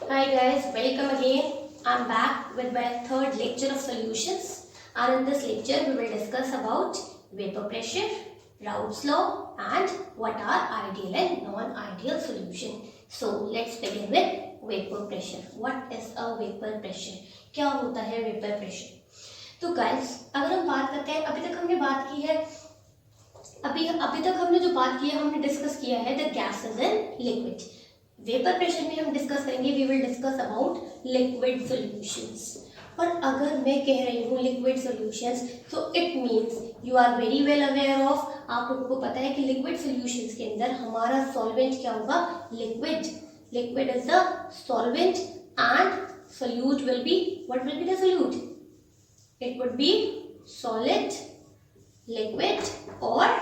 Hi guys, welcome again. I'm back with my third lecture of solutions, and in this lecture we will discuss about vapor pressure, Raoult's law and what are ideal and non-ideal solution. So let's begin with vapor pressure. What is a vapor pressure? क्या होता है vapor pressure? तो guys, अगर हम बात करते हैं, अभी तक हमने बात की है, अभी तक हमने जो बात की है, हमने डिस्कस किया है the gases and liquid. Vapour pressure में हम डिस्कस करेंगे, we will discuss about liquid solutions. और अगर मैं कह रही हूँ लिक्विड सॉल्यूशंस, तो it means you are very well aware of, आप लोगों को पता है कि लिक्विड सॉल्यूशंस के अंदर हमारा सॉल्वेंट क्या होगा? Liquid. Liquid is the solvent and solute will be, what will be the solute? It would B solid, liquid और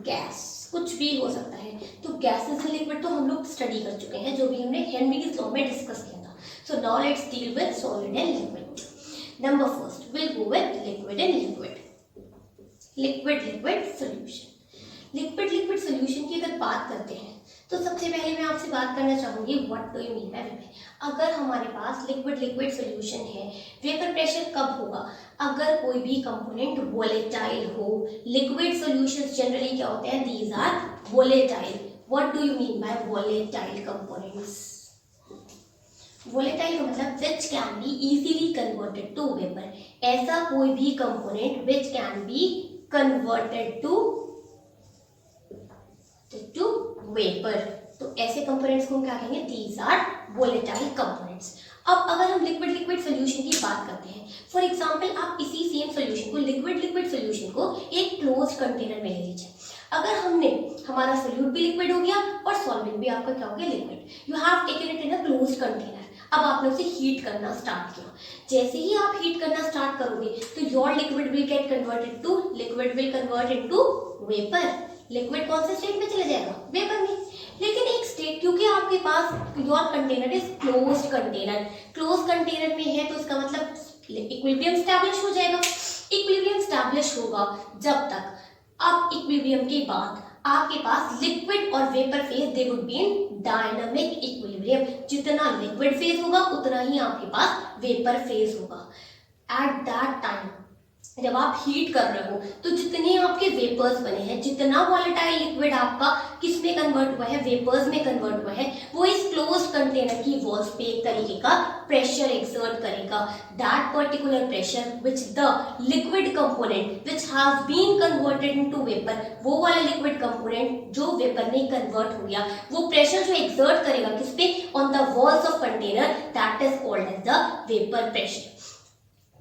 गैस, कुछ भी हो सकता है. तो गैसेस एंड लिक्विड तो हम लोग स्टडी कर चुके हैं, जो भी हमने हेनरीज लॉ में डिस्कस किया था. So now let's deal with solid and liquid. Number first will go with liquid and liquid. Liquid solution. Liquid solution की अगर बात करते हैं तो सबसे पहले मैं आपसे बात करना चाहूंगी what do you mean by vapour. अगर हमारे पास लिक्विड सॉल्यूशन है, वेपर प्रेशर कब होगा? अगर कोई भी कंपोनेंट वोलेटाइल हो. लिक्विड सॉल्यूशंस जनरली क्या होते हैं? These are volatile. What do you mean by volatile components? Volatile का मतलब which can be easily converted to vapour. ऐसा कोई भी component which can be converted to vapour. तो ऐसे कंपोनेंट्स को हम क्या कहेंगे? These are volatile components. अब अगर हम लिक्विड सॉल्यूशन की बात करते हैं, फॉर एग्जांपल आप इसी सेम सॉल्यूशन को, लिक्विड सॉल्यूशन को एक क्लोज्ड कंटेनर में ले लीजिए. अगर हमने, हमारा सोल्यूट भी लिक्विड हो गया और सॉल्वेंट भी आपका क्या हो गया? Liquid. You have taken it in a closed container. अब आपने उसे हीट करना स्टार्ट किया. जैसे ही आप हीट करना स्टार्ट करोगे तो your liquid will get converted to, liquid will convert into vapour. Liquid कौन से स्टेट में चले जाएगा? वेपर में. लेकिन एक स्टेट, क्योंकि आपके पास your container is closed container, close container में है, तो इसका मतलब इक्विलिब्रियम स्टैब्लिश हो जाएगा. इक्विलिब्रियम स्टैब्लिश होगा जब तक, अब इक्विलिब्रियम के बाद आपके पास लिक्विड और vapour phase they would be in dynamic equilibrium. जितना लिक्विड फेज होगा उतना ही आपके पास वेपर फेज होगा. एट दैट टाइम जब आप हीट कर रहे हो तो जितने आपके वेपर्स बने हैं, जितना वॉलेटाइल लिक्विड आपका किस में कन्वर्ट हुआ है? वेपर्स में कन्वर्ट हुआ है, वो इस क्लोज कंटेनर की वॉल्स पे एक तरीके का प्रेशर एक्सर्ट करेगा. That particular pressure which the liquid component which has been converted into vapour, वो वाला लिक्विड कंपोनेंट जो वेपर में कन्वर्ट हो गया, वो प्रेशर जो एक्सर्ट करेगा किस पे? On the walls of container, that is called as the vapour pressure.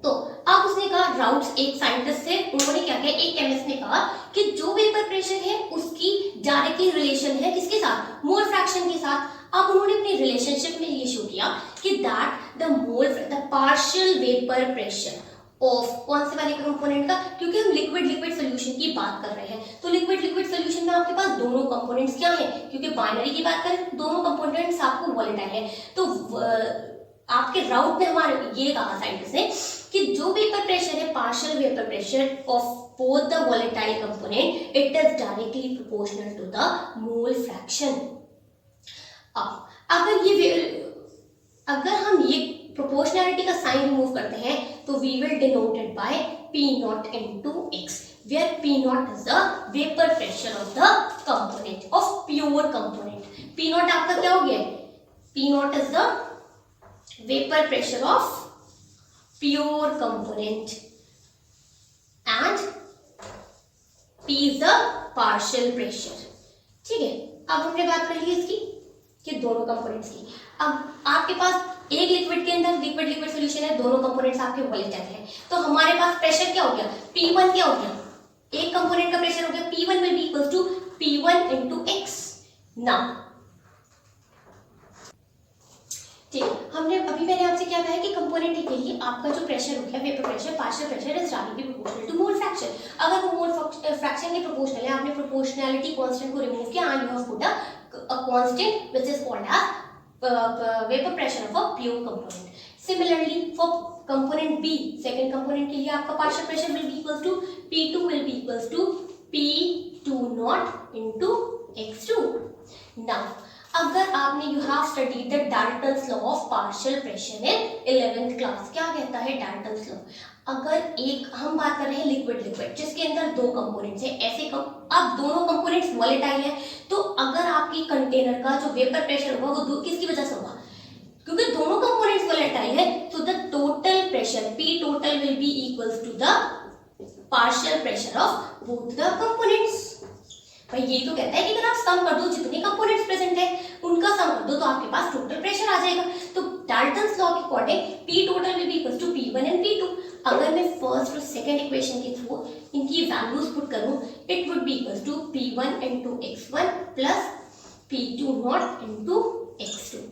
तो अब उसने कहा, राउट्स एक साइंटिस्ट थे, उन्होंने क्या किया, एक केमिस्ट ने कहा कि जो वेपर प्रेशर है उसकी डायरेक्टली रिलेशन है किसके साथ? मोल फ्रैक्शन के साथ. अब उन्होंने अपनी रिलेशनशिप में ये शो किया कि that the partial vapour pressure of कौन से वाले कंपोनेंट का, क्योंकि हम लिक्विड सॉल्यूशन की बात कर रहे हैं, तो लिक्विड सॉल्यूशन में आपके पास दोनों कंपोनेंट्स क्या हैं? क्योंकि बाइनरी की बात करें, दोनों कंपोनेंट्स आपको वोलेटाइल है. तो आपके राउट में हमारे ये कहा साइंटिस्ट ने कि जो वेपर प्रेशर है, partial vapour pressure of both the volatile component, it is directly proportional to the mole fraction. अब अगर हम ये प्रोपोर्शनैलिटी का साइन रिमूव करते हैं तो we will denote it by P0 into X, where P0 is the vapor pressure of the component, of pure component. P0 आपका क्या हो गया? P0 is the vapor pressure of pure component and P is the partial pressure. ठीक है, अब हमने बात कर ली इसकी कि दोनों कंपोनेंट्स की. अब आपके पास एक लिक्विड के अंदर लिक्विड सॉल्यूशन है, दोनों कंपोनेंट्स आपके वोलेटाइल हैं, तो हमारे पास प्रेशर क्या हो गया? P1 क्या हो गया? एक कंपोनेंट का प्रेशर हो गया P1 will be equals to P1 into X. Now ठीक, हमने अभी मैंने आपसे क्या कहा है कि कंपोनेंट के लिए आपका जो प्रेशर हो गया vapour pressure, partial pressure is directly proportional to mole fraction. अगर वो मोल फ्रैक्शन के प्रोपोर्शनल है, आपने प्रोपोर्शनैलिटी कांस्टेंट को रिमूव किया and you have put a constant which is called as vapour pressure of a pure component. Similarly for component B, second component के लिए आपका partial pressure will be equals to P2 will be equals to P20 into X2. Now अगर आपने you have studied the Dalton's law of partial pressure in 11th class, क्या कहता है Dalton's law? अगर एक हम बात कर रहे हैं लिक्विड जिसके अंदर दो कंपोनेंट्स है, ऐसे अब दोनों कंपोनेंट्स वॉलेटाइल है, तो अगर आपकी कंटेनर का जो वेपर प्रेशर होगा वो किसकी वजह से होगा? क्योंकि दोनों कंपोनेंट्स वॉलेटाइल है, तो the total pressure P total will be equals to the partial pressure of both the components। भाई ये तो कहता है कि अगर आप सम कर दो जितने कंपोनेंट्स प्रेजेंट है उनका सम कर दो तो आपके पास टोटल प्रेशर आ जाएगा। तो डाल्टन्स लॉ के according P total will be equals to P1 and P2। अगर मैं फर्स्ट और सेकंड इक्वेशन के थ्रू इनकी वैल्यूज पुट करूं, it would be equals to P1 into x1 plus P2 naught into x2।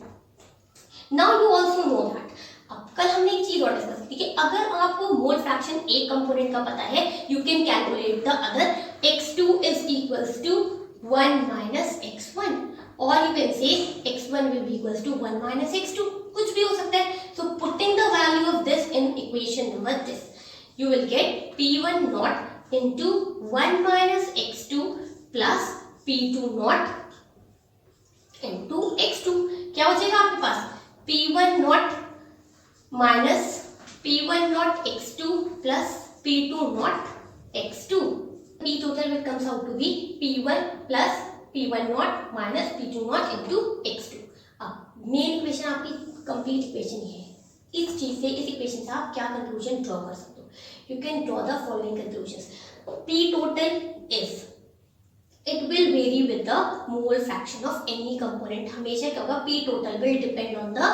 Now you also know that, अब कल हमने एक चीज और डिस्कस की कि अगर आपको मोल फ्रैक्शन एक कंपोनेंट का पता है, you can calculate the other. x2 is equals to 1 minus x1 or you can say x1 will be equals to 1 minus x2, कुछ भी हो सकता है। So putting the value of this in equation number this, you will get P1 naught into 1 minus x2 plus P2 naught into x2। क्या हो जाएगा आपके पास? P1 naught minus P1 naught x2 plus P2 naught x2। P total will comes out to be P1 plus P1 naught minus P2 naught into x2। अब main equation आपकी complete equation ये है। इस चीज से, इस इक्वेशन से आप क्या कंक्लूजन ड्रॉ कर सकते हो? You can draw the following conclusions. P total is, it will vary with the mole fraction of any component। हमेशा क्या होगा? P total will depend on the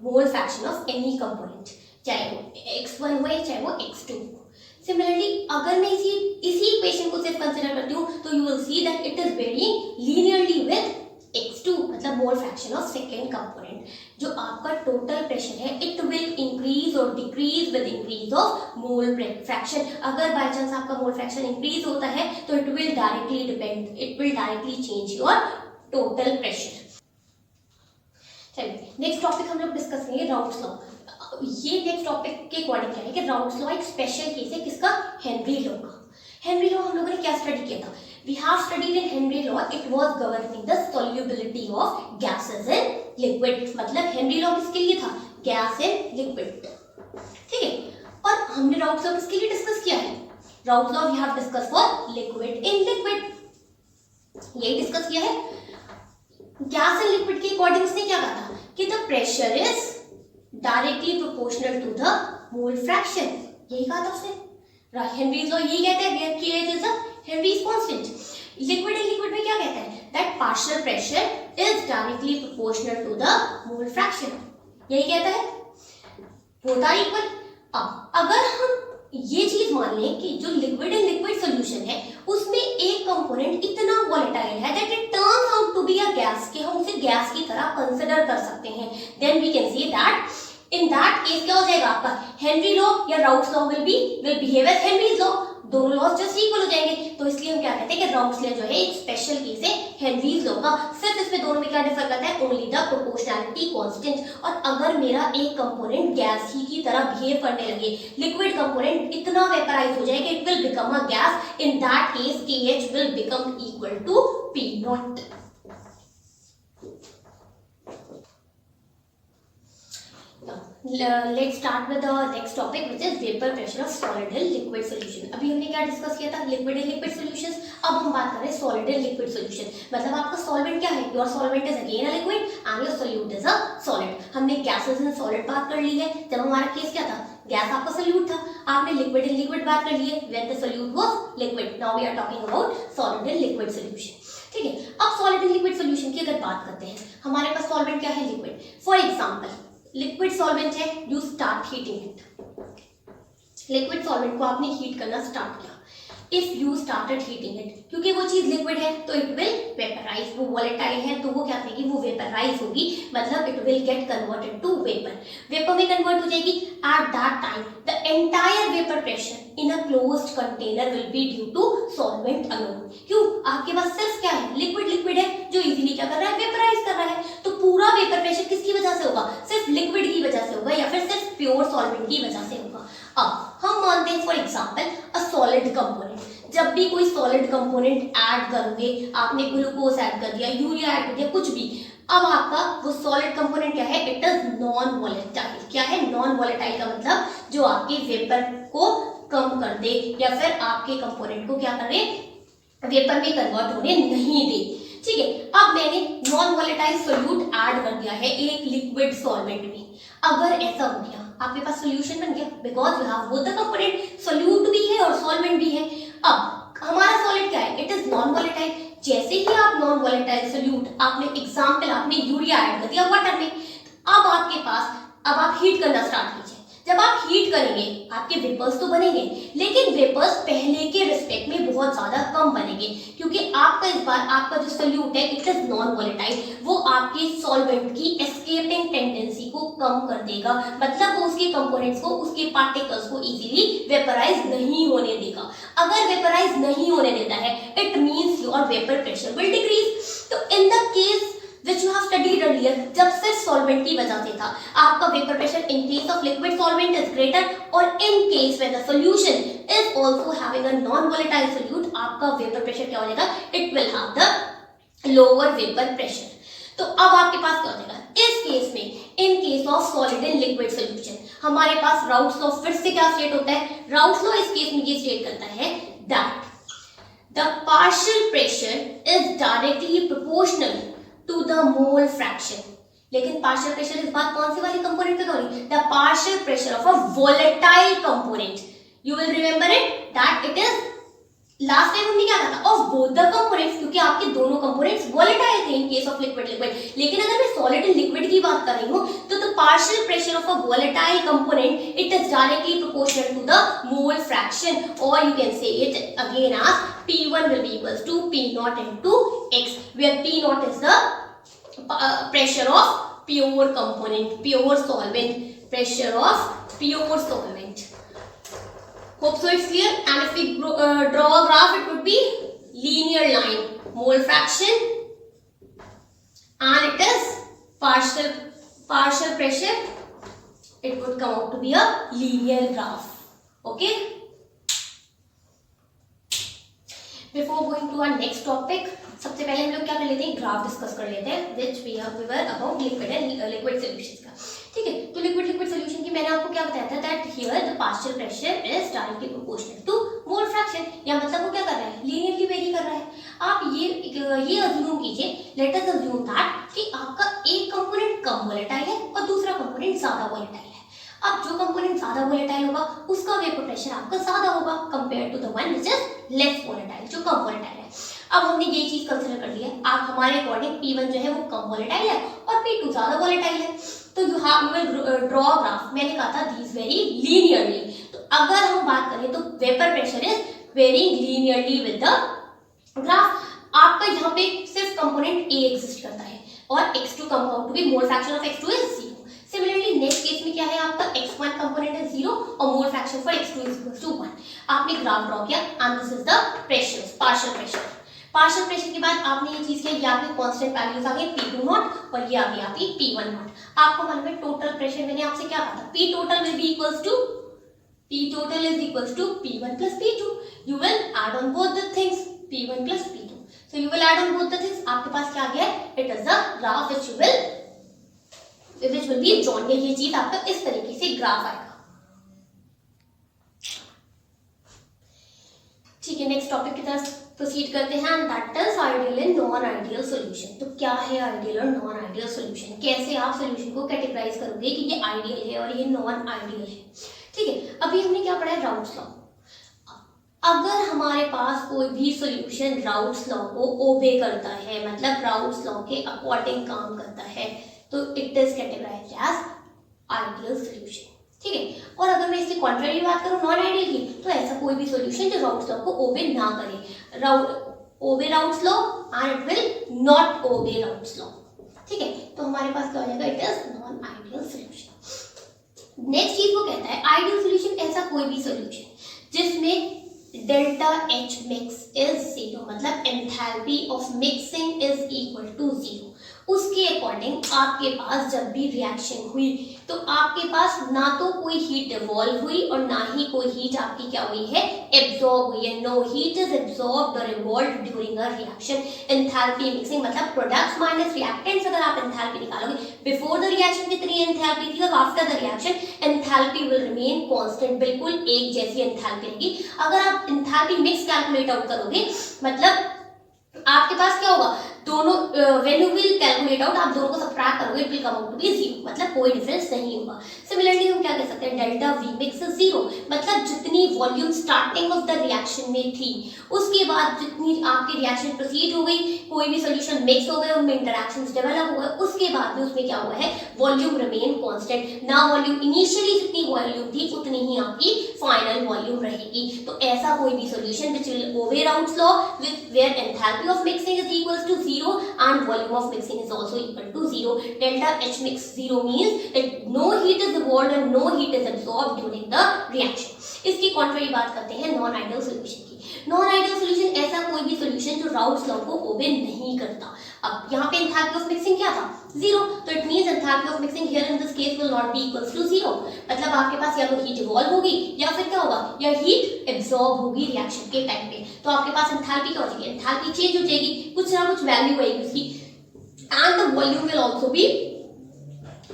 mole fraction of any component, चाहे वो x1 हो या चाहे वो x2 हो। सिमिलरली अगर मैं इसी इक्वेशन को सिर्फ कंसीडर करती हूँ तो you will see that it is varying linearly with x2, मतलब mole fraction of second component. जो आपका टोटल प्रेशर है इट विल इंक्रीज और decrease with increase of mole fraction. अगर बाय चांस आपका मोल फ्रैक्शन इंक्रीज होता है तो it will directly change your total pressure. चलिए नेक्स्ट टॉपिक हम लोग डिस्कस करेंगे राउल्ट्स लॉ। ये नेक्स्ट टॉपिक के अकॉर्डिंग क्या है कि राउल्ट्स लॉ एक स्पेशल केस है किसका? हेनरी लॉ का। हेनरी लॉ हम लोगों ने क्या स्टडी किया था? We have studied in Henry law, it was governing the solubility of gases in liquid. मतलब हेनरी लॉ किसके लिए था? गैस इन लिक्विड, ठीक है। और हमने राउल्ट्स लॉ किसके लिए डिस्कस किया है? Raoult's law we have discuss for liquid in liquid, यही डिस्कस किया है। गैस एंड लिक्विड के अकॉर्डिंग इसने क्या कहा था कि the pressure is directly proportional to the mole fraction, यही कहा था उसने। हेनरीज लॉ यही कहता है कि it is the Henry's constant. Liquid and liquid में क्या कहता है? That partial pressure is directly proportional to the mole fraction, यही कहता है। Both are equal. अब अगर हम ये चीज मान लें कि जो लिक्विड एंड लिक्विड सॉल्यूशन है उसमें एक कंपोनेंट इतना वॉलेटाइल है that it turns out to be a gas, कि हम उसे गैस की तरह कंसीडर कर सकते हैं, then we can say that in that case क्या हो जाएगा आपका? हेनरी लॉ या Raoult's law will behave as Henry's law. दोनों लॉज जस्ट इक्वल हो जाएंगे, तो इसलिए हम क्या कहते हैं कि राउल्ट्स लॉ जो है एक स्पेशल केस है हेनरीज लॉ का। सिर्फ इसमें दोनों में क्या डिफर करता है? Only the proportionality constant. और अगर मेरा एक कंपोनेंट गैस ही की तरह बिहेव करने लगे, लिक्विड कंपोनेंट इतना वेपराइज हो जाए कि it will become a gas, in that case KH will become equal to P naught. Let's start with the next topic which is vapor pressure of solid and liquid solution। अभी हमने क्या discuss किया था? Liquid and liquid solutions. अब हम बात कर रहे हैं सॉलिड एंड लिक्विड सॉल्यूशन। मतलब आपका सॉल्वेंट क्या है? Your solvent is again a liquid and your solute is a solid. हमने गैसेस एंड सॉलिड बात कर ली है। जब हमारा केस क्या था? गैस आपका सोल्यूट था। आपने लिक्विड एंड लिक्विड बात कर ली है when the solute was liquid. Now we are talking about solid and liquid solution, ठीक है। अब सॉलिड एंड लिक्विड सॉल्यूशन की अगर बात करते हैं, हमारे पास सॉल्वेंट क्या है? Liquid. For example liquid solvent है, you start heating it. Liquid solvent को आपने हीट करना स्टार्ट किया। If you started heating it, क्योंकि वो चीज लिक्विड है तो इट विल वेपराइज। वो वॉलेटाइल है तो वो क्या करेगी? वो वेपराइज होगी, मतलब it will get converted to vapour. Vapour में कन्वर्ट हो जाएगी। At that time the entire vapour pressure in a closed container will be due to solvent alone. क्यों? आपके पास सिर्फ क्या है? लिक्विड है जो इजीली क्या कर रहा है? वेपराइज कर रहा है। तो पूरा वेपर प्रेशर किसकी वजह से होगा? सिर्फ लिक्विड की वजह से होगा या फिर सिर्फ प्योर सॉल्वेंट की वजह से होगा। अब हम मानते हैं for example a solid component, जब भी कोई सॉलिड कंपोनेंट ऐड करोगे, आपने ग्लूकोज ऐड कर दिया, यूरिया ऐड कर दिया, कुछ भी, अब आपका वो सॉलिड कंपोनेंट क्या है, इट इज नॉन वॉलेटाइल। क्या है, नॉन वॉलेटाइल का मतलब जो आपके वेपर को कम कर दे या फिर आपके कंपोनेंट को क्या करे, वेपर में कन्वर्ट होने नहीं दे। ठीक है, अब मैंने नॉन वॉलेटाइल सोल्यूट ऐड कर दिया है एक लिक्विड सॉल्वेंट में। अगर ऐसा हो गया, आपके पास सॉल्यूशन बन गया, because you have both the component, solute भी है और सॉल्वेंट भी है। अब हमारा सॉलिड क्या है, इट इज नॉन वॉलेटाइल। जैसे ही आप नॉन वॉलेटाइल सोल्यूट, आपने एग्जांपल आपने यूरिया ऐड कर दिया वाटर में, अब आपके पास, अब आप हीट करना स्टार्ट कीजिए। जब आप हीट करेंगे आपके वेपर्स तो बनेंगे, लेकिन वेपर्स पहले के रिस्पेक्ट में बहुत ज्यादा कम बनेंगे, क्योंकि आपका इस बार आपका जो सोल्यूट है इट इज नॉन वॉलेटाइल, वो आपके सॉल्वेंट की एस्केपिंग टेंडेंसी को कम कर देगा, मतलब वो उसके कंपोनेंट्स को, उसके पार्टिकल्स को इजीली वेपराइज नहीं होने देगा। अगर वेपराइज नहीं होने देता है, it means your vapour pressure will decrease. तो in the case which you have studied earlier, जब सिर्फ सॉल्वेंट की वजह से था, आपका vapour pressure in case of liquid solvent is greater, और in case when the solution is also having a non-volatile solute, आपका वेपर प्रेशर क्या हो जाएगा, it will have the lower vapor pressure। तो अब आपके पास क्या हो जाएगा इस केस में, in case of solid and liquid solution, हमारे पास राउट्स लॉ फिर से क्या स्टेट होता है, राउट्स लॉ इस केस में ये स्टेट करता है that the partial pressure is directly proportional to the mole fraction। लेकिन पार्शियल प्रेशर इस बात कौन सी वाली कंपोनेंट पे हो रही है, the partial pressure of a volatile component. You will remember it that it is, last time हमने क्या कहा था, ऑफ बोथ द कंपोनेंट्स, क्योंकि आपके दोनों कंपोनेंट्स वोलेटाइल थे in case of liquid liquid. लेकिन अगर मैं सॉलिड एंड लिक्विड की बात कर रही हूं, तो the partial pressure of a volatile component it is directly proportional to the mole fraction, और you can say it again as P1 will be equals to P0 into X, where P0 is the pressure of pure component, pure solvent, pressure of pure solvent. Hope so it's clear. And if we draw a graph, it would be linear line, mole fraction, and it is partial pressure. It would come out to be a linear graph. Okay. Before going to our next topic, सबसे पहले हम लोग क्या कर लेते हैं, graph discuss कर लेते हैं, which we were about liquid and liquid solutions का। ठीक है, तो लिक्विड सॉल्यूशन की मैंने आपको क्या बताया था, that here the partial pressure is directly proportional to mole fraction, या मतलब वो क्या कर रहा है, लीनियरली वेरी कर रहा है। आप ये अज्यूम कीजिए, लेट अस अज्यूम दैट कि आपका एक कंपोनेंट कम वोलेटाइल है और दूसरा कंपोनेंट ज्यादा वोलेटाइल है। अब जो कंपोनेंट ज्यादा वोलेटाइल होगा उसका वेपर प्रेशर आपका ज्यादा होगा compare to the one which is less volatile, जो कम वोलेटाइल है। अब हमने ये चीज कंसीडर कर लिया, आप हमारे अकॉर्डिंग P1 जो है वो कम वोलेटाइल है और P2 ज्यादा वोलेटाइल है, तो यू विल ड्रॉ ग्राफ। मैंने कहा था दीज वेरी लीनियरली, तो अगर हम बात करें तो vapour pressure is varying linearly with the graph. आपका यहाँ पे सिर्फ कंपोनेंट A एग्जिस्ट करता है और X2 come out to be mole fraction of X2 is 0। Similarly next case में क्या है, आपका X1 कंपोनेंट है 0 और mole fraction for X2 is equal to 1। आपने ग्राफ ड्रॉ किया and this is the pressure, partial pressure. Partial pressure के बाद आपने ये चीज किया, ये आपके कांस्टेंट वैल्यूज आ गए P2 नॉट और ये आ गई आपकी P1 नॉट। आपको मालूम है टोटल प्रेशर, मैंने आपसे क्या कहा था, P total will be equals to P total is equals to P1 plus P2। You will add on both the things, P1 plus P2। So you will add on both the things। आपके पास क्या आ गया, it is the graph which will be drawn। ये चीज आपका इस तरीके से graph आएगा। ठीक है, नेक्स्ट टॉपिक की तरफ प्रोसीड करते हैं, that is ideal and non ideal solution. तो क्या है आइडियल और नॉन आइडियल सॉल्यूशन, कैसे आप सॉल्यूशन को कैटेगराइज करोगे कि ये आइडियल है और ये नॉन आइडियल है। ठीक है, अभी हमने क्या पढ़ा है, राउट्स लॉ। अगर हमारे पास कोई भी सॉल्यूशन राउट्स लॉ को ओबे करता है, मतलब राउट्स लॉ के अकॉर्डिंग काम करता है, तो it is categorised as ideal solution. ठीक है, और अगर मैं इसकी कॉन्ट्ररी बात करूं नॉन आइडियल की, तो ऐसा कोई भी सॉल्यूशन जो राउट्स लॉ को ओबे ना करे, obey Raoult's law and it will not obey Raoult's law. ठीक है, तो हमारे पास क्या हो जाएगा, it is non ideal solution. Next चीज वो कहता है आइडियल सॉल्यूशन ऐसा कोई भी सॉल्यूशन जिसमें डेल्टा H मिक्स इज 0, मतलब enthalpy of mixing is equal to 0। उसके अकॉर्डिंग आपके पास जब भी रिएक्शन हुई तो आपके पास ना तो कोई हीट इवॉल्व हुई और ना ही कोई हीट आपकी क्या हुई है, एब्जॉर्ब हुई है। नो हीट इज एब्जॉर्ब्ड और evolved during a reaction. Enthalpy mixing मतलब प्रोडक्ट्स माइनस रिएक्टेंट्स। अगर आप एंथैल्पी निकालोगे बिफोर द रिएक्शन कितनी एंथैल्पी थी और after the reaction, enthalpy will remain constant, बिल्कुल एक जैसी एंथैल्पी रहेगी। अगर आप एंथैल्पी मिक्स कैलकुलेट आउट करोगे मतलब आपके पास क्या होगा, दोनों when you will calculate out, आप दोनों को सबट्रैक्ट करोगे, it will come out to be zero, मतलब कोई डिफरेंस नहीं होगा। सिमिलरली हम क्या कह सकते हैं, delta we mix is zero, मतलब जितनी volume starting of the reaction में थी उसके बाद जितनी आपकी रिएक्शन प्रोसीड हो गई, कोई भी सोल्यूशन मिक्स हो गए, उनमें इंटरेक्शंस डेवलप हो गए, उसके बाद भी उसमें क्या हुआ है, वॉल्यूम रिमेन कांस्टेंट। ना वॉल्यूम इनिशियली जितनी वॉल्यूम थी उतनी ही आपकी फाइनल वॉल्यूम रहेगी। तो ऐसा कोई भी solution which will obey Raoult's law with where enthalpy of mixing is equals to 0 and volume of mixing is also equal to 0. Delta H mix 0 means that no heat is evolved and no heat is absorbed during the reaction. इसकी contrary बात करते हैं non ideal solution की। Non ideal solution ऐसा कोई भी solution जो routes law को ओबे नहीं करता। अब यहाँ पे एंथैल्पी ऑफ मिक्सिंग क्या था, 0, तो it means enthalpy of mixing here in this case will not be equals to 0। मतलब आपके पास या तो हीट इवॉल्व होगी या फिर क्या होगा, या हीट एब्जॉर्ब होगी रिएक्शन के टाइम पे। तो आपके पास एंथैल्पी क्या हो जाएगी, एंथैल्पी चेंज हो जाएगी, कुछ ना कुछ वैल्यू आएगी उसकी, and the volume will also be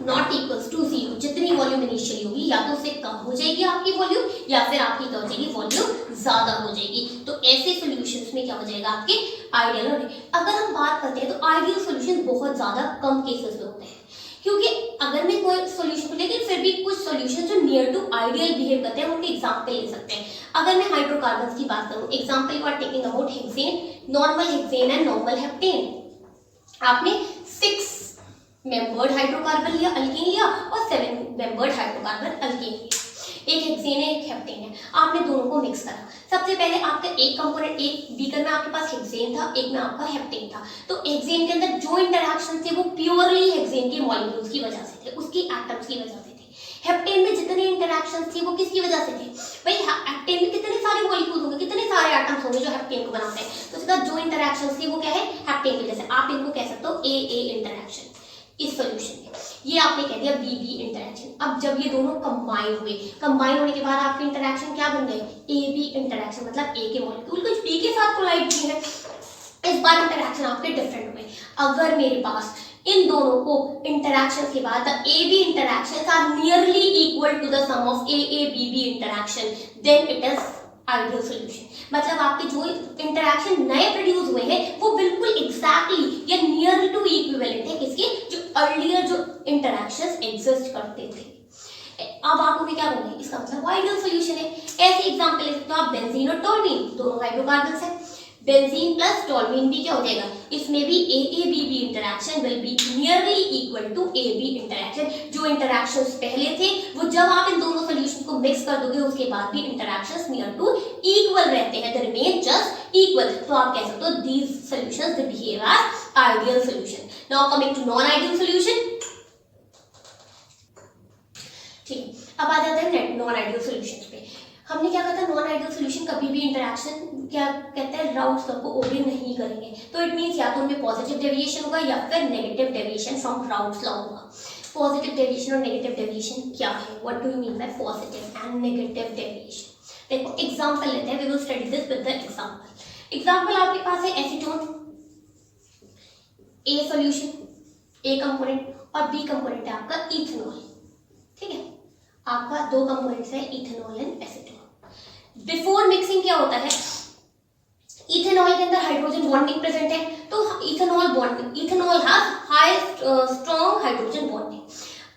not equals to 0। जितनी वॉल्यूम इनिशियली होगी या तो उससे कम हो जाएगी आपकी वॉल्यूम या फिर आपकी क्या हो जाएगी, वॉल्यूम ज्यादा हो जाएगी। तो ऐसे सॉल्यूशंस में क्या हो जाएगा आपके आइडियल होने। अगर हम बात करते हैं तो आइडियल सॉल्यूशन बहुत ज्यादा कम केसेस में होते हैं, क्योंकि अगर मैं कोई सॉल्यूशन को लेकिन फिर भी कुछ सॉल्यूशन जो नियर टू आइडियल बिहेव करते हैं उनके एग्जांपल ले सकते हैं। अगर मैं हाइड्रोकार्बन्स की बात करूं, example you are taking about hexane, normal hexane and normal heptane. आपने 6 मेंबर्ड हाइड्रोकार्बन लिया, अल्केन लिया, और 7 मेंबर्ड हाइड्रोकार्बन अल्केन लिया। एक हेक्सेन है, एक हेप्टेन है, आपने दोनों को मिक्स करा। सबसे पहले आपका एक कंपोनेंट, एक बीकर में आपके पास हेक्सेन था, एक में आपका हेप्टेन था। तो हेक्सेन के अंदर जो इंटरेक्शन थे वो प्योरली हेक्सेन के मॉलिक्यूल्स की वजह से थे, उसकी एटम्स की वजह से थे। हेप्टेन में जितने इंटरेक्शंस थे वो किसकी वजह से थे, भाई हेप्टेन में कितने सारे मॉलिक्यूल्स होंगे, कितने सारे एटम्स होंगे जो हेप्टेन को बनाते हैं, तो उसका जो इंटरेक्शंस थे वो क्या है, हेप्टेन की वजह से। आप इनको कह सकते हो ए इंटरेक्शन इस सॉल्यूशन में, ये आपने कह दिया बी इंटरेक्शन। अब जब ये दोनों कंबाइन हुए, कंबाइन होने के बाद आपके इंटरेक्शन क्या बन गए, ए बी इंटरेक्शन, मतलब ए के मॉलिक्यूल कुछ बी के साथ कोलाइड किए हैं। इस बार इंटरेक्शन आपके डिफरेंट हुए। अगर मेरे पास इन दोनों को इंटरेक्शन के बाद the A B interactions are nearly equal to the sum of A B interaction, then it is ideal solution. मतलब आपके जो इंटरेक्शन नए प्रोड्यूस हुए हैं वो बिल्कुल एग्जैक्टली या नियर टू इक्विवेलेंट है किसके, जो अर्लियर जो इंटरेक्शंस एग्जिस्ट करते थे। अब आपको भी क्या बोलेंगे, इसका मतलब आइडियल सॉल्यूशन है। ऐसे एग्जांपल ले सकते हो आप, बेंजीन और टोल्यूइन, दोनों हाइड्रोकार्बन्स हैं। बेंजीन प्लस टोल्यूइन भी क्या हो जाएगा, इसमें भी A B interaction will be nearly equal to A B interaction. जो इंटरेक्शंस पहले थे वो जब आप इन दोनों सॉल्यूशन को मिक्स कर दोगे उसके बाद भी इंटरेक्शंस नियर टू इक्वल रहते हैं, दे रिमेन जस्ट इक्वल। तो आप कह सकते हो these solutions they behave as ideal solution. Now coming to non ideal solution. ठीक, अब आ जाते हैं नॉन आइडियल सॉल्यूशंस पे। हमने क्या कहा था, नॉन आइडियल सॉल्यूशन कभी भी इंटरेक्शन क्या कहते हैं, राउट्स को ओबे नहीं करेंगे। तो इट मींस या तो उनमें पॉजिटिव डेविएशन होगा या फिर negative deviation from Raoult's law होगा। पॉजिटिव डेविएशन और नेगेटिव डेविएशन क्या है, what do you mean by positive and negative deviation. देखो एग्जांपल लेते हैं, we will study this with the example. Example आपके पास है acetone, a solution, a component, और बी कंपोनेंट है आपका इथेनॉल। ठीक है, आपका दो कंपोनेंट्स है ethanol and acetone. Before mixing क्या होता है, इथेनॉल के अंदर हाइड्रोजन बॉन्डिंग प्रेजेंट है, तो ethanol has highest strong hydrogen bonding.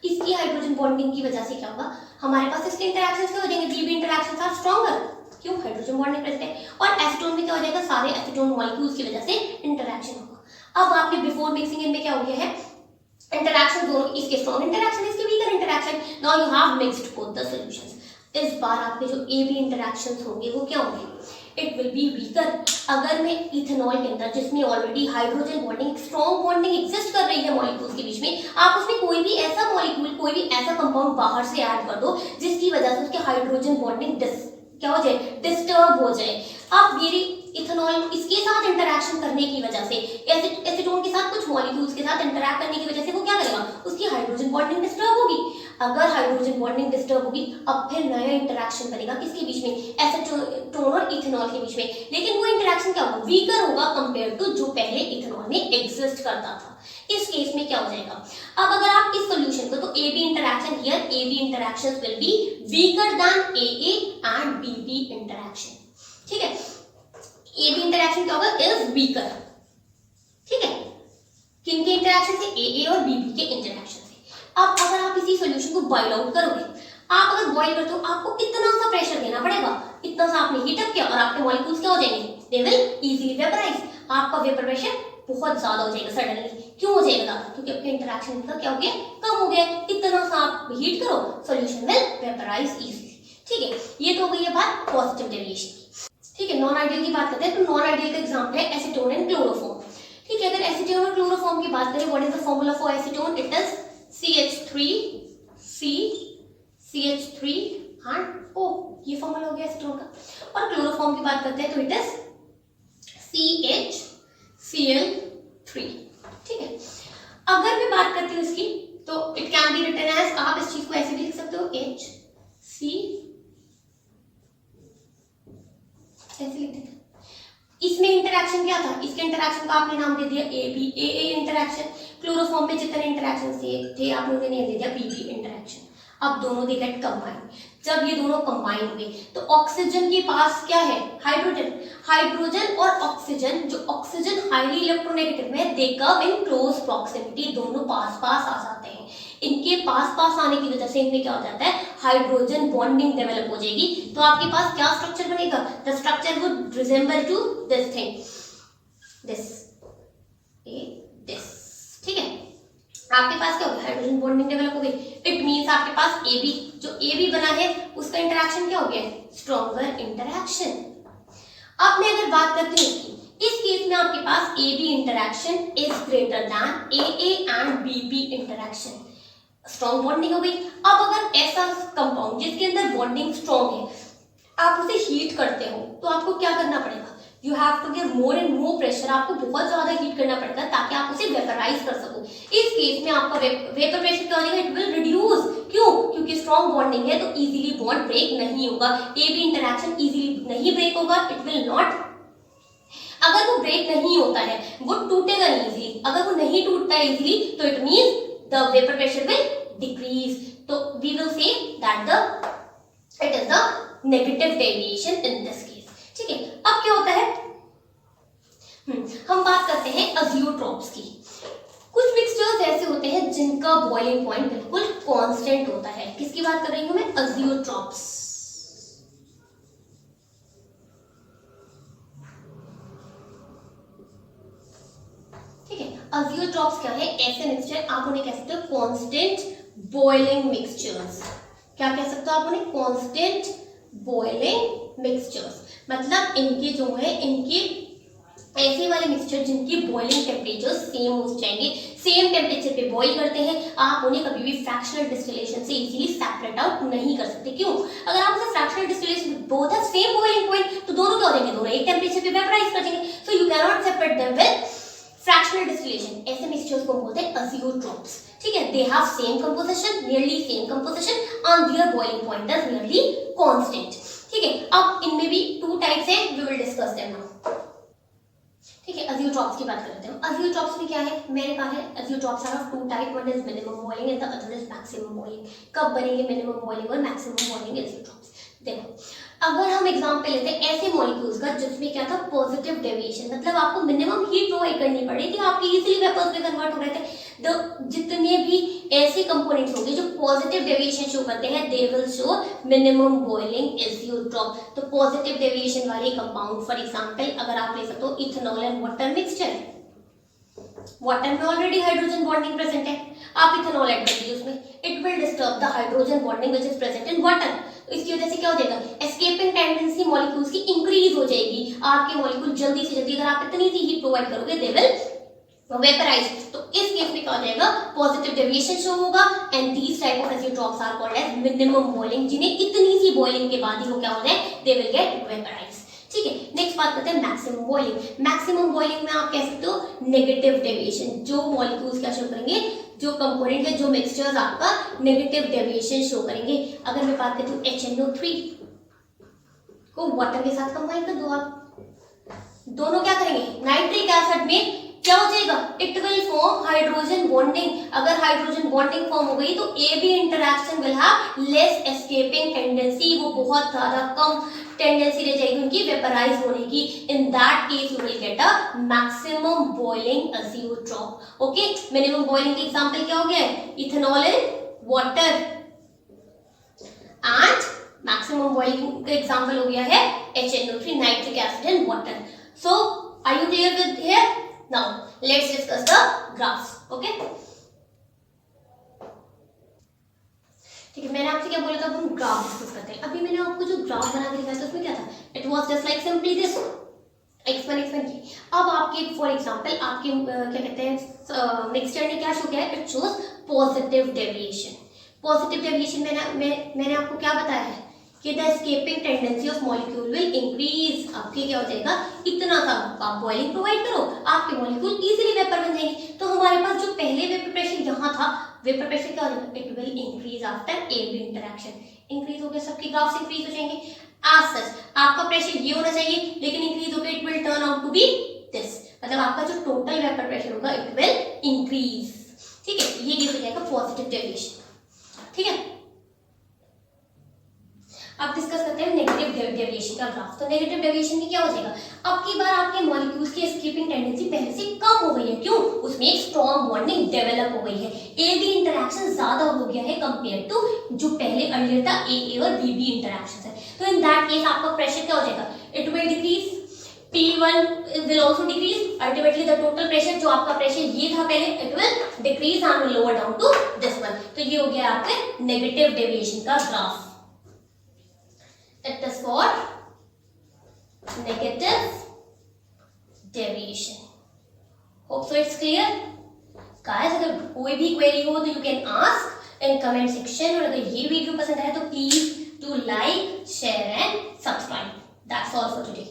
इसकी हाइड्रोजन बॉन्डिंग की वजह से क्या होगा, हमारे पास इसके इंटरेक्शंस क्या हो जाएंगे, बी इंटरेक्शंस आर स्ट्रॉन्गर, क्यों, हाइड्रोजन बॉन्डिंग प्रेजेंट है। और एसीटोन में क्या हो जाएगा, सारे एसीटोन मॉलिक्यूल्स की वजह से इंटरेक्शन होगा। अब आपने बिफोर मिक्सिंग इनमें क्या हो गया है, इंटरेक्शन दोनों, इसके स्ट्रॉन्ग इंटरेक्शन, इसके weaker interaction. Now you have mixed both the solutions. इस बार आपके जो ए बी इंटरेक्शंस होंगे वो क्या होंगे, इट विल बी वीकर। अगर मैं इथेनॉल के अंदर जिसमें already hydrogen bonding, strong bonding exist कर रही है मॉलिक्यूल्स के बीच में, आप उसमें कोई भी ऐसा मॉलिक्यूल, कोई भी ऐसा कंपाउंड बाहर से ऐड कर दो जिसकी वजह से उसके हाइड्रोजन बॉन्डिंग क्या हो जाए, डिस्टर्ब हो जाए। अब मेरी इथेनॉल इसके साथ इंटरेक्शन करने की वजह से, एसीटोन के साथ कुछ मॉलिक्यूल्स के साथ इंटरैक्ट करने की वजह से वो क्या करेगा, उसकी हाइड्रोजन बॉन्डिंग डिस्टर्ब होगी। अगर हाइड्रोजन बॉन्डिंग डिस्टर्ब होगी, अब फिर नया इंटरेक्शन करेगा किसके बीच में, एसीटोन और इथेनॉल के बीच में, लेकिन वो इंटरेक्शन क्या होगा, वीकर होगा कंपेयर टू जो पहले इथेनॉल में एग्जिस्ट करता था। इस केस में क्या हो जाएगा, अब अगर आप इस सॉल्यूशन को, तो AB interaction here, AB interactions will be weaker then AA and BB interaction. ठीक है, AB इंटरेक्शन क्या होगा, इज वीकर। ठीक है, किनके इंटरेक्शन से, AA और BB के इंटरेक्शन से। अब अगर आप इसी सॉल्यूशन को बॉइल आउट करोगे, आप अगर बॉइल करते हो आपको इतना सा प्रेशर देना पड़ेगा, इतना सा आपने हीट अप किया और आपके मॉलिक्यूल्स क्या हो जाएंगे, दे विल इजीली वेपराइज। आपका वेपर प्रेशर बहुत ज्यादा हो जाएगा सडनली। क्यों हो जाएगा, क्योंकि आपके इंटरेक्शन का क्या हो गया, कम हो गया। इतना सा आप हीट करो, सॉल्यूशन विल वेपराइज इजीली। ठीक है, ये तो हो गई है बात पॉजिटिव डेविएशन की। ठीक है, नॉन आइडियल की बात करते हैं, तो नॉन आइडियल का एग्जांपल है एसीटोन एंड क्लोरोफॉर्म। ठीक है, अगर एसीटोन और क्लोरोफॉर्म की बात करें, what is the formula for acetone, it is CH3 C CH3 and O, ये फार्मूला हो गया एसीटोन का। और क्लोरोफॉर्म की बात करते हैं तो इट इज CHCl3। ठीक है, अगर मैं बात करती हूँ इसकी, तो it can be written as, आप इस चीज को ऐसे भी लिख सकते हो, HC, ऐसे लिख देते। इसमें इंटरेक्शन क्या था, इसके इंटरेक्शन का आपने नाम दे दिया AB, AA इंटरेक्शन। क्लोरोफॉर्म में जितने इंटरेक्शन थे आपने उन्हें नेम दे दिया BB इंटरेक्शन। अब दोनों दे गेट कंबाइन। जब ये दोनों कंबाइन हुए तो ऑक्सीजन के पास क्या है, हाइड्रोजन। हाइड्रोजन और ऑक्सीजन, जो ऑक्सीजन हाईली इलेक्ट्रोनेगेटिव में, दे कम इन क्लोज प्रॉक्सिमिटी, दोनों पास पास आ जाते हैं। इनके पास पास आने की वजह से इनमें क्या हो जाता है, हाइड्रोजन बॉन्डिंग डेवलप हो जाएगी। तो आपके पास क्या स्ट्रक्चर बनेगा, the structure would resemble to this thing, this. ठीक है, आपके पास क्या होगा, हाइड्रोजन बॉन्डिंग डेवलप हो गई। इट मींस आपके पास AB, जो AB बना है उसका इंटरेक्शन क्या हो गया, स्ट्रॉन्गर इंटरेक्शन। अब मैं अगर बात करती हूँ इसकी, इस केस में आपके पास AB interaction is greater than AA and BB interaction, strong bonding हो गई। अब अगर ऐसा कंपाउंड जिसके अंदर बॉन्डिंग स्ट्रॉन्ग है, आप उसे हीट करते हो, तो आपको क्या करना पड़ेगा, you have to give more and more pressure, आपको बहुत ज्यादा हीट करना पड़ेगा ताकि आप उसे वेपराइज कर सको। इस केस में आपका वेपर प्रेशर क्या हो जाएगा, इट विल रिड्यूस। क्यों, क्योंकि स्ट्रॉन्ग बॉन्डिंग है तो इजीली बॉन्ड ब्रेक नहीं होगा, AB इंटरेक्शन इजीली नहीं ब्रेक होगा, इट विल नॉट। अगर वो ब्रेक नहीं होता है, वो टूटेगा नहीं इजीली। अगर वो नहीं टूटता है इजीली, तो it means the vapour pressure will decrease. तो we will say that it is the negative deviation in this case. ठीक है, अब क्या होता है, हम बात करते हैं अजियोट्रॉप्स की। कुछ मिक्सचर्स ऐसे होते हैं जिनका बॉइलिंग पॉइंट बिल्कुल कांस्टेंट होता है। किसकी बात कर रही हूं मैं, अजियोट्रॉप्स। ठीक है, अजियोट्रॉप्स क्या है, ऐसे मिक्सचर, आप उन्हें कह सकते हो कांस्टेंट बॉइलिंग मिक्सचर्स। क्या कह सकते हो आप उन्हें, कांस्टेंट बॉइलिंग मिक्सचर्स। मतलब इनके जो है, इनके ऐसे वाले मिक्सचर जिनकी बॉइलिंग टेम्परेचर सेम हो जाएंगे, सेम टेम्परेचर पे बॉईल करते हैं, आप उन्हें कभी भी फ्रैक्शनल डिस्टिलेशन से इजीली सेपरेट आउट नहीं कर सकते। क्यों, अगर आप उसे fractional distillation both have same boiling point, तो दोनों क्या हो जाएंगे, दोनों एक टेम्परेचर पे वेपराइज कर जाएंगे। So you can not separate them with fractional distillation. ऐसे मिक्सचर्स को बोलते हैं अजियोट्रॉप्स। ठीक है, they have same composition, nearly same composition, and their boiling point is nearly constant. ठीक है, अब इनमें भी टू टाइप्स हैं, we will discuss them now. ठीक है, अजियोट्रॉप्स की बात करते हैं। अजियोट्रॉप्स में क्या है, मैंने कहा है azeotropes are of two type, one is minimum boiling and the other is maximum boiling. कब बनेंगे मिनिमम बॉइलिंग और मैक्सिमम बॉइलिंग अजियोट्रॉप्स, देखो अगर हम एग्जांपल लेते हैं ऐसे मॉलिक्यूल्स का जिसमें क्या था, पॉजिटिव डेविएशन, मतलब आपको मिनिमम हीट प्रोवाइड करनी पड़ी थी, आपके इजीली वेपर्स में कन्वर्ट हो रहे थे। जितने भी ऐसे कंपोनेंट्स होंगे जो पॉजिटिव डेविएशन शो करते हैं, they will show minimum boiling azeotrope. तो पॉजिटिव डेविएशन वाले कंपाउंड, फॉर एग्जांपल अगर आप ले सकते हो ethanol and water mixture, water में ऑलरेडी हाइड्रोजन बॉन्डिंग प्रेजेंट है, आप इथेनॉल ऐड कर दीजिए उसमें, it will disturb the hydrogen bonding which is present in water. तो इसकी वजह से क्या हो जाएगा, एस्केपिंग टेंडेंसी मॉलिक्यूल्स की इंक्रीज हो जाएगी। आपके मॉलिक्यूल जल्दी से जल्दी, अगर आप इतनी सी हीट प्रोवाइड करोगे, दे विल वेपराइज, तो इस केस में क्या हो जाएगा, पॉजिटिव डेविएशन शो होगा and these type of azeotropes are called as minimum boiling, जिन्हें इतनी सी बॉइलिंग के बाद ही वो क्या हो जाए, दे विल गेट वेपराइज। ठीक है, नेक्स्ट बात करते हैं मैक्सिमम बॉइलिंग। मैक्सिमम बॉइलिंग में आप कह सकते हो नेगेटिव डेविएशन, जो मॉलिक्यूल्स क्या शो करेंगे, जो कंपोनेंट है, जो मिक्सचर्स आपका नेगेटिव डेविएशन शो करेंगे। अगर मैं बात करती हूँ HNO3 को वाटर के साथ कंबाइन कर दो आप, दोनों क्या करेंगे, नाइट्रिक एसिड में क्या हो जाएगा, it will form hydrogen bonding. अगर हाइड्रोजन बॉन्डिंग फॉर्म हो गई तो AB interaction will have less escaping tendency, वो बहुत ज्यादा कम टेंडेंसी रह जाएगी उनकी वेपराइज होने की। In that case you will get a maximum boiling azeotrope. Okay, minimum boiling के एग्जांपल क्या हो गया, ethanol in water, and maximum boiling का एग्जांपल हो गया है HNO3 nitric acid in water. So are you clear with here? Now let's discuss the graphs. Okay? ठीक है, मैंने आपसे क्या बोला था, हम ग्राफ डिस्कस करते हैं। अभी मैंने आपको जो ग्राफ बना के दिखाया था उसमें क्या था, it was just like simply this x1 x1 की। अब आपके फॉर एग्जांपल आपके क्या कहते हैं मिक्सचर ने क्या शो किया है, it shows positive deviation. Positive deviation मैंने आपको क्या बताया है कि the escaping tendency of molecule will increase. आपके क्या हो जाएगा, इतना सा आप बॉइलिंग प्रोवाइड करो, आपके मॉलिक्यूल इजीली वेपर बन जाएंगे। तो हमारे पास जो पहले वेपर प्रेशर यहाँ था, वेपर प्रेशर क्या हो जाएगा, it will increase after AB interaction. Increase हो गया, सबके ग्राफ्स इंक्रीज हो जाएंगे। एज सच आपका प्रेशर ये होना चाहिए, लेकिन इंक्रीज होकर it will turn out to be this, मतलब आपका जो टोटल वेपर प्रेशर होगा इट विल इंक्रीज। ठीक है, ये हो जाएगा पॉजिटिव डेविएशन। ठीक है, अब डिस्कस करते हैं नेगेटिव डेविएशन का ग्राफ। तो नेगेटिव डेविएशन में क्या हो जाएगा, अब की बार आपके मॉलिक्यूल्स की एस्केपिंग टेंडेंसी पहले से कम हो गई है। क्यों? उसमें एक स्ट्रॉन्ग बॉन्डिंग डेवलप हो गई है, AB इंटरैक्शन ज्यादा हो गया है कंपेयर टू जो पहले अर्लियर था AA और BB इंटरैक्शन है। तो इन दैट केस आपका प्रेशर क्या हो जाएगा, it will decrease, P1 will also decrease, ultimately the total pressure जो आपका प्रेशर ये था पहले, it will decrease and will lower down to this one। तो ये हो गया आपके नेगेटिव डेविएशन का graph. It is for negative deviation. Hope so it's clear. Guys, अगर कोई भी query हो तो you can ask in comment section, और अगर ये वीडियो पसंद आए तो please do like, share and subscribe. That's all for today.